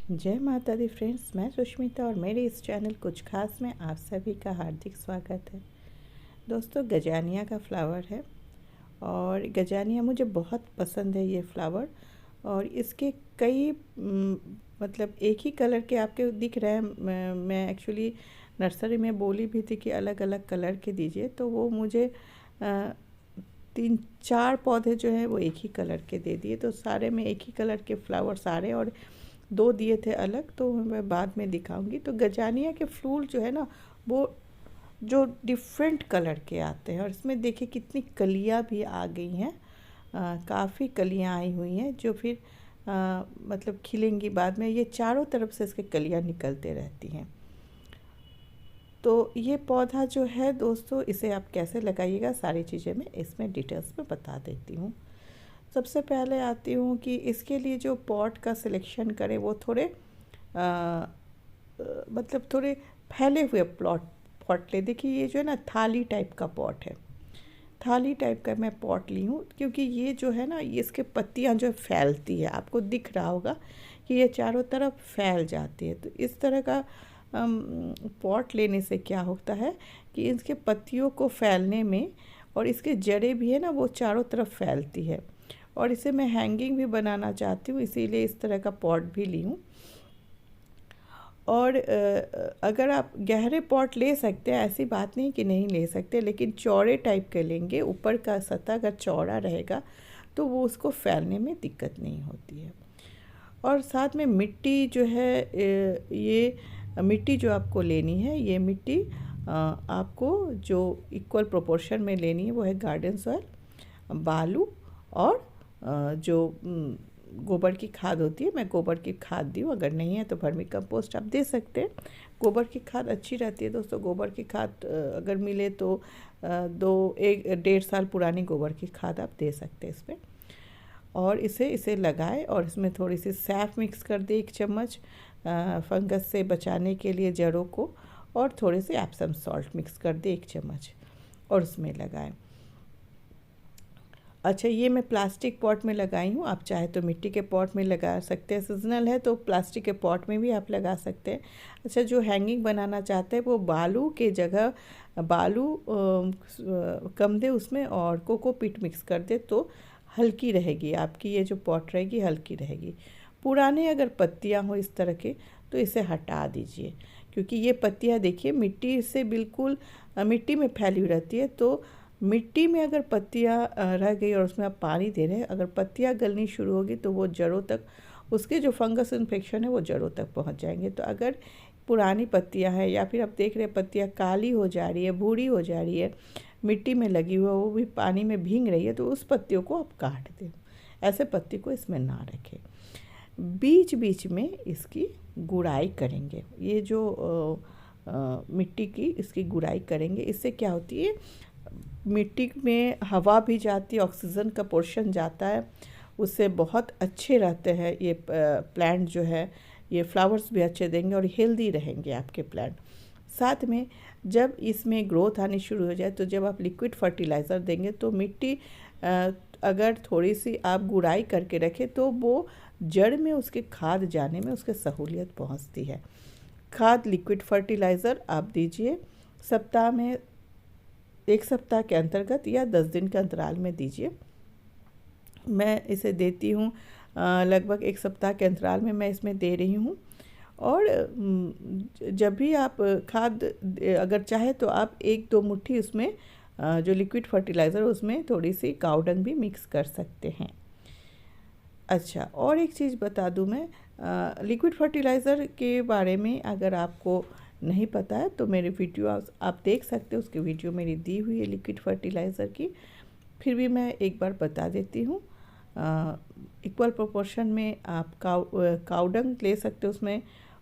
जय माता दी फ्रेंड्स, मैं सुष्मिता और मेरे इस चैनल कुछ खास में आप सभी का हार्दिक स्वागत है। दोस्तों, गजानिया का फ्लावर है और गजानिया मुझे बहुत पसंद है ये फ्लावर। और इसके कई मतलब एक ही कलर के आपके दिख रहे हैं। मैं एक्चुअली नर्सरी में बोली भी थी कि अलग अलग कलर के दीजिए, तो वो मुझे 3-4 पौधे जो हैं वो एक ही कलर के दे दिए। तो सारे में एक ही कलर के फ्लावर सारे, और 2 दिए थे अलग, तो मैं बाद में दिखाऊंगी। तो गजानिया के फूल जो है ना, वो जो डिफरेंट कलर के आते हैं, और इसमें देखिए कितनी कलियां भी आ गई हैं। काफ़ी कलियां आई हुई हैं जो फिर मतलब खिलेंगी बाद में। ये चारों तरफ से इसके कलियां निकलते रहती हैं। तो ये पौधा जो है दोस्तों, इसे आप कैसे लगाइएगा, सारी चीज़ें मैं इसमें डिटेल्स में बता देती हूँ। सबसे पहले आती हूँ कि इसके लिए जो पॉट का सिलेक्शन करें वो थोड़े मतलब थोड़े फैले हुए पॉट ले। देखिए ये जो है ना, थाली टाइप का पॉट है। थाली टाइप का मैं पॉट ली हूँ, क्योंकि ये जो है ना, ये इसके पत्तियाँ जो फैलती है, आपको दिख रहा होगा कि ये चारों तरफ फैल जाती है। तो इस तरह का पॉट लेने से क्या होता है कि इसके पत्तियों को फैलने में, और इसके जड़ें भी है ना, वो चारों तरफ फैलती है। और इसे मैं हैंगिंग भी बनाना चाहती हूँ, इसीलिए इस तरह का पॉट भी ली हूँ। और अगर आप गहरे पॉट ले सकते हैं, ऐसी बात नहीं कि नहीं ले सकते, लेकिन चौड़े टाइप के लेंगे। ऊपर का सतह अगर चौड़ा रहेगा तो वो उसको फैलने में दिक्कत नहीं होती है। और साथ में मिट्टी जो है, ये मिट्टी जो आपको लेनी है, ये मिट्टी आपको जो इक्वल प्रोपोर्शन में लेनी है वो है गार्डन सॉइल, बालू और जो गोबर की खाद होती है। मैं गोबर की खाद दी हूँ, अगर नहीं है तो वर्मी कंपोस्ट आप दे सकते हैं। गोबर की खाद अच्छी रहती है दोस्तों। गोबर की खाद अगर मिले तो 1-1.5 साल पुरानी गोबर की खाद आप दे सकते हैं इसमें। और इसे लगाए, और इसमें थोड़ी सी सैफ मिक्स कर दे 1 चम्मच फंगस से बचाने के लिए जड़ों को, और थोड़े से एप्सम सॉल्ट मिक्स कर दे 1 चम्मच और उसमें लगाएं। अच्छा, ये मैं प्लास्टिक पॉट में लगाई हूँ। आप चाहे तो मिट्टी के पॉट में लगा सकते हैं, सीजनल है तो प्लास्टिक के पॉट में भी आप लगा सकते हैं। अच्छा, जो हैंगिंग बनाना चाहते हैं वो बालू के जगह बालू कम दे उसमें, और कोकोपीट मिक्स कर दे, तो हल्की रहेगी आपकी ये जो पॉट रहेगी, हल्की रहेगी। पुराने अगर पत्तियाँ हो इस तरह के, तो इसे हटा दीजिए, क्योंकि ये पत्तियाँ देखिए मिट्टी से बिल्कुल मिट्टी में फैली हुई रहती है। तो मिट्टी में अगर पत्तियाँ रह गई और उसमें आप पानी दे रहे हैं, अगर पत्तियाँ गलनी शुरू होगी तो वो जड़ों तक, उसके जो फंगस इन्फेक्शन है वो जड़ों तक पहुंच जाएंगे। तो अगर पुरानी पत्तियाँ हैं, या फिर आप देख रहे हैं पत्तियाँ काली हो जा रही है, भूरी हो जा रही है, मिट्टी में लगी हुई है, वो भी पानी में भीग रही है, तो उस पत्तियों को आप काट दें। ऐसे पत्ती को इसमें ना रखें। बीच बीच में इसकी गुड़ाई करेंगे। ये जो मिट्टी की इसकी गुड़ाई करेंगे, इससे क्या होती है, मिट्टी में हवा भी जाती है, ऑक्सीजन का पोर्शन जाता है, उससे बहुत अच्छे रहते हैं ये प्लांट जो है। ये फ्लावर्स भी अच्छे देंगे और हेल्दी रहेंगे आपके प्लांट। साथ में जब इसमें ग्रोथ आनी शुरू हो जाए, तो जब आप लिक्विड फर्टिलाइज़र देंगे, तो मिट्टी अगर थोड़ी सी आप गुड़ाई करके रखें, तो वो जड़ में उसके खाद जाने में उसके सहूलियत पहुंचती है। खाद लिक्विड फर्टिलाइज़र आप दीजिए सप्ताह में, 1 सप्ताह के अंतर्गत या 10 दिन के अंतराल में दीजिए। मैं इसे देती हूँ लगभग 1 सप्ताह के अंतराल में मैं इसमें दे रही हूँ। और जब भी आप खाद अगर चाहे तो आप 1-2 मुट्ठी उसमें जो लिक्विड फर्टिलाइज़र, उसमें थोड़ी सी काऊ डंग भी मिक्स कर सकते हैं। अच्छा, और एक चीज़ बता दूं मैं, लिक्विड फर्टिलाइज़र के बारे में अगर आपको नहीं पता है तो मेरे वीडियो आप देख सकते हो, उसकी वीडियो मेरी दी हुई है लिक्विड फर्टिलाइज़र की। फिर भी मैं एक बार बता देती हूँ। इक्वल प्रोपोर्शन में आप काऊ डंग ले सकते हो उसमें,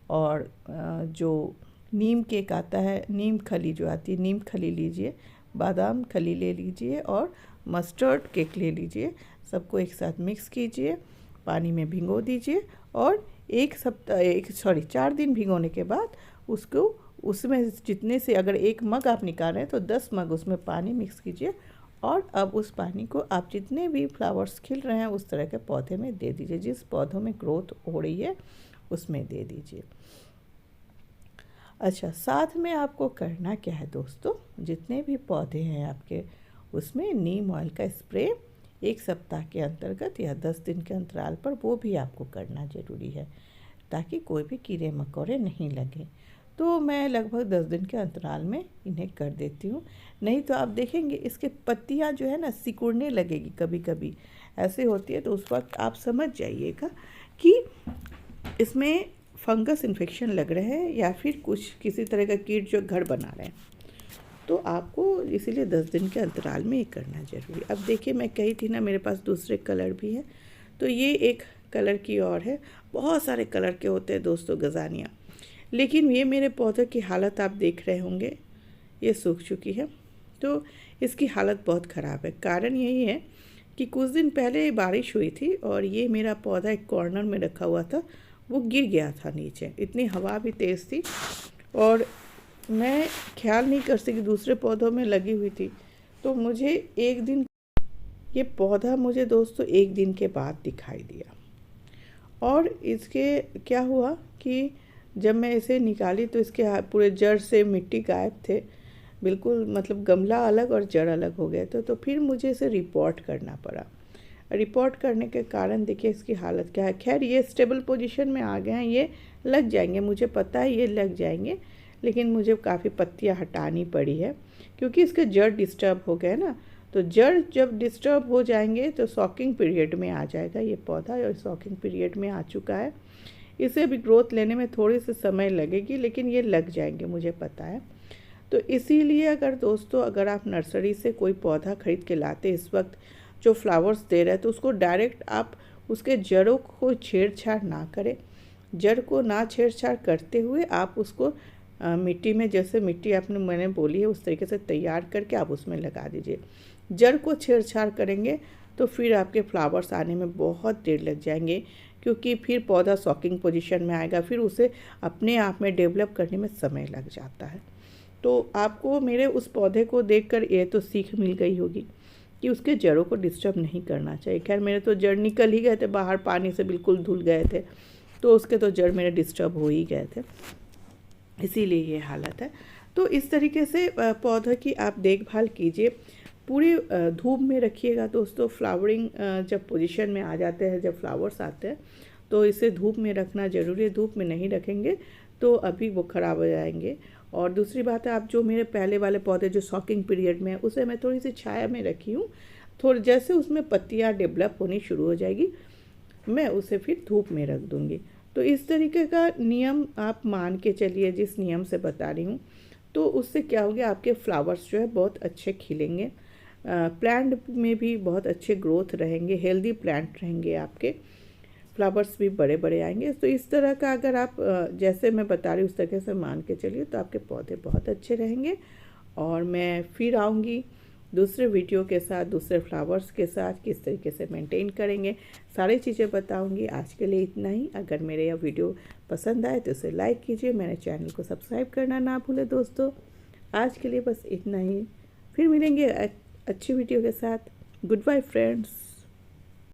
और जो नीम केक आता है, नीम खली जो आती है, नीम खली लीजिए, बादाम खली ले लीजिए, और मस्टर्ड केक ले लीजिए। सबको एक साथ मिक्स कीजिए, पानी में भिगो दीजिए, और 4 दिन भिगोने के बाद उसको, उसमें जितने से, अगर 1 मग आप निकाल रहे हैं तो 10 मग उसमें पानी मिक्स कीजिए। और अब उस पानी को आप जितने भी फ्लावर्स खिल रहे हैं उस तरह के पौधे में दे दीजिए। जिस पौधों में ग्रोथ हो रही है उसमें दे दीजिए। अच्छा, साथ में आपको करना क्या है दोस्तों, जितने भी पौधे हैं आपके उसमें नीम ऑयल का स्प्रे 1 सप्ताह के अंतर्गत या 10 दिन के अंतराल पर वो भी आपको करना ज़रूरी है, ताकि कोई भी कीड़े मकोड़े नहीं लगें। तो मैं लगभग 10 दिन के अंतराल में इन्हें कर देती हूँ। नहीं तो आप देखेंगे इसके पत्तियाँ जो है ना सिकुड़ने लगेगी, कभी कभी ऐसे होती है। तो उस वक्त आप समझ जाइएगा कि इसमें फंगस इन्फेक्शन लग रहा है या फिर कुछ किसी तरह का कीट जो घर बना रहे हैं। तो आपको इसीलिए 10 दिन के अंतराल में ये करना ज़रूरी। अब देखिए, मैं कही थी ना मेरे पास दूसरे कलर भी हैं, तो ये एक कलर की और है। बहुत सारे कलर के होते हैं दोस्तों गजानिया, लेकिन ये मेरे पौधे की हालत आप देख रहे होंगे, ये सूख चुकी है। तो इसकी हालत बहुत ख़राब है। कारण यही है कि कुछ दिन पहले बारिश हुई थी और ये मेरा पौधा एक कॉर्नर में रखा हुआ था, वो गिर गया था नीचे। इतनी हवा भी तेज़ थी और मैं ख्याल नहीं कर सकी, दूसरे पौधों में लगी हुई थी। तो मुझे एक दिन ये पौधा मुझे दोस्तों 1 दिन के बाद दिखाई दिया। और इसके क्या हुआ कि जब मैं इसे निकाली तो इसके पूरे जड़ से मिट्टी गायब थे, बिल्कुल मतलब गमला अलग और जड़ अलग हो गए थे। तो फिर मुझे इसे रिपोर्ट करना पड़ा। रिपोर्ट करने के कारण देखिए इसकी हालत क्या है। खैर ये स्टेबल पोजीशन में आ गए हैं, ये लग जाएंगे, मुझे पता है ये लग जाएंगे, लेकिन मुझे काफ़ी पत्तियां हटानी पड़ी है क्योंकि इसके जड़ डिस्टर्ब हो गए ना। तो जड़ जब डिस्टर्ब हो जाएंगे तो सॉकिंग पीरियड में आ जाएगा ये पौधा, और सॉकिंग पीरियड में आ चुका है। इसे भी ग्रोथ लेने में थोड़ी सी समय लगेगी, लेकिन ये लग जाएंगे, मुझे पता है। तो इसीलिए अगर दोस्तों अगर आप नर्सरी से कोई पौधा खरीद के लाते इस वक्त जो फ्लावर्स दे रहे हैं, तो उसको डायरेक्ट आप उसके जड़ों को छेड़छाड़ ना करें। जड़ को ना छेड़छाड़ करते हुए आप उसको मिट्टी में, जैसे मिट्टी आपने मैंने बोली है उस तरीके से तैयार करके आप उसमें लगा दीजिए। जड़ को छेड़छाड़ करेंगे तो फिर आपके फ्लावर्स आने में बहुत देर लग जाएंगे, क्योंकि फिर पौधा सॉकिंग पोजीशन में आएगा, फिर उसे अपने आप में डेवलप करने में समय लग जाता है। तो आपको मेरे उस पौधे को देखकर ये तो सीख मिल गई होगी कि उसके जड़ों को डिस्टर्ब नहीं करना चाहिए। खैर मेरे तो जड़ निकल ही गए थे बाहर, पानी से बिल्कुल धुल गए थे, तो उसके तो जड़ मेरे डिस्टर्ब हो ही गए थे, इसीलिए ये हालत है। तो इस तरीके से पौधे की आप देखभाल कीजिए। पूरी धूप में रखिएगा दोस्तों। फ्लावरिंग जब पोजीशन में आ जाते हैं, जब फ्लावर्स आते हैं, तो इसे धूप में रखना ज़रूरी है। धूप में नहीं रखेंगे तो अभी वो ख़राब हो जाएंगे। और दूसरी बात है, आप जो मेरे पहले वाले पौधे जो सॉकिंग पीरियड में है, उसे मैं थोड़ी सी छाया में रखी हूँ। थोड़ी जैसे उसमें पत्तियाँ डेवलप होनी शुरू हो जाएगी, मैं उसे फिर धूप में रख दूँगी। तो इस तरीके का नियम आप मान के चलिए, जिस नियम से बता रही हूँ, तो उससे क्या हो गया, आपके फ्लावर्स जो है बहुत अच्छे खिलेंगे, प्लांट में भी बहुत अच्छे ग्रोथ रहेंगे, हेल्दी प्लांट रहेंगे, आपके फ्लावर्स भी बड़े बड़े आएंगे। तो इस तरह का अगर आप जैसे मैं बता रही हूँ उस तरीके से मान के चलिए, तो आपके पौधे बहुत अच्छे रहेंगे। और मैं फिर आऊँगी दूसरे वीडियो के साथ, दूसरे फ्लावर्स के साथ किस तरीके से मेंटेन करेंगे, सारी चीज़ें बताऊंगी। आज के लिए इतना ही। अगर मेरे यह वीडियो पसंद आए तो इसे लाइक कीजिए, मेरे चैनल को सब्सक्राइब करना ना भूलें दोस्तों। आज के लिए बस इतना ही, फिर मिलेंगे अच्छी वीडियो के साथ। Goodbye friends.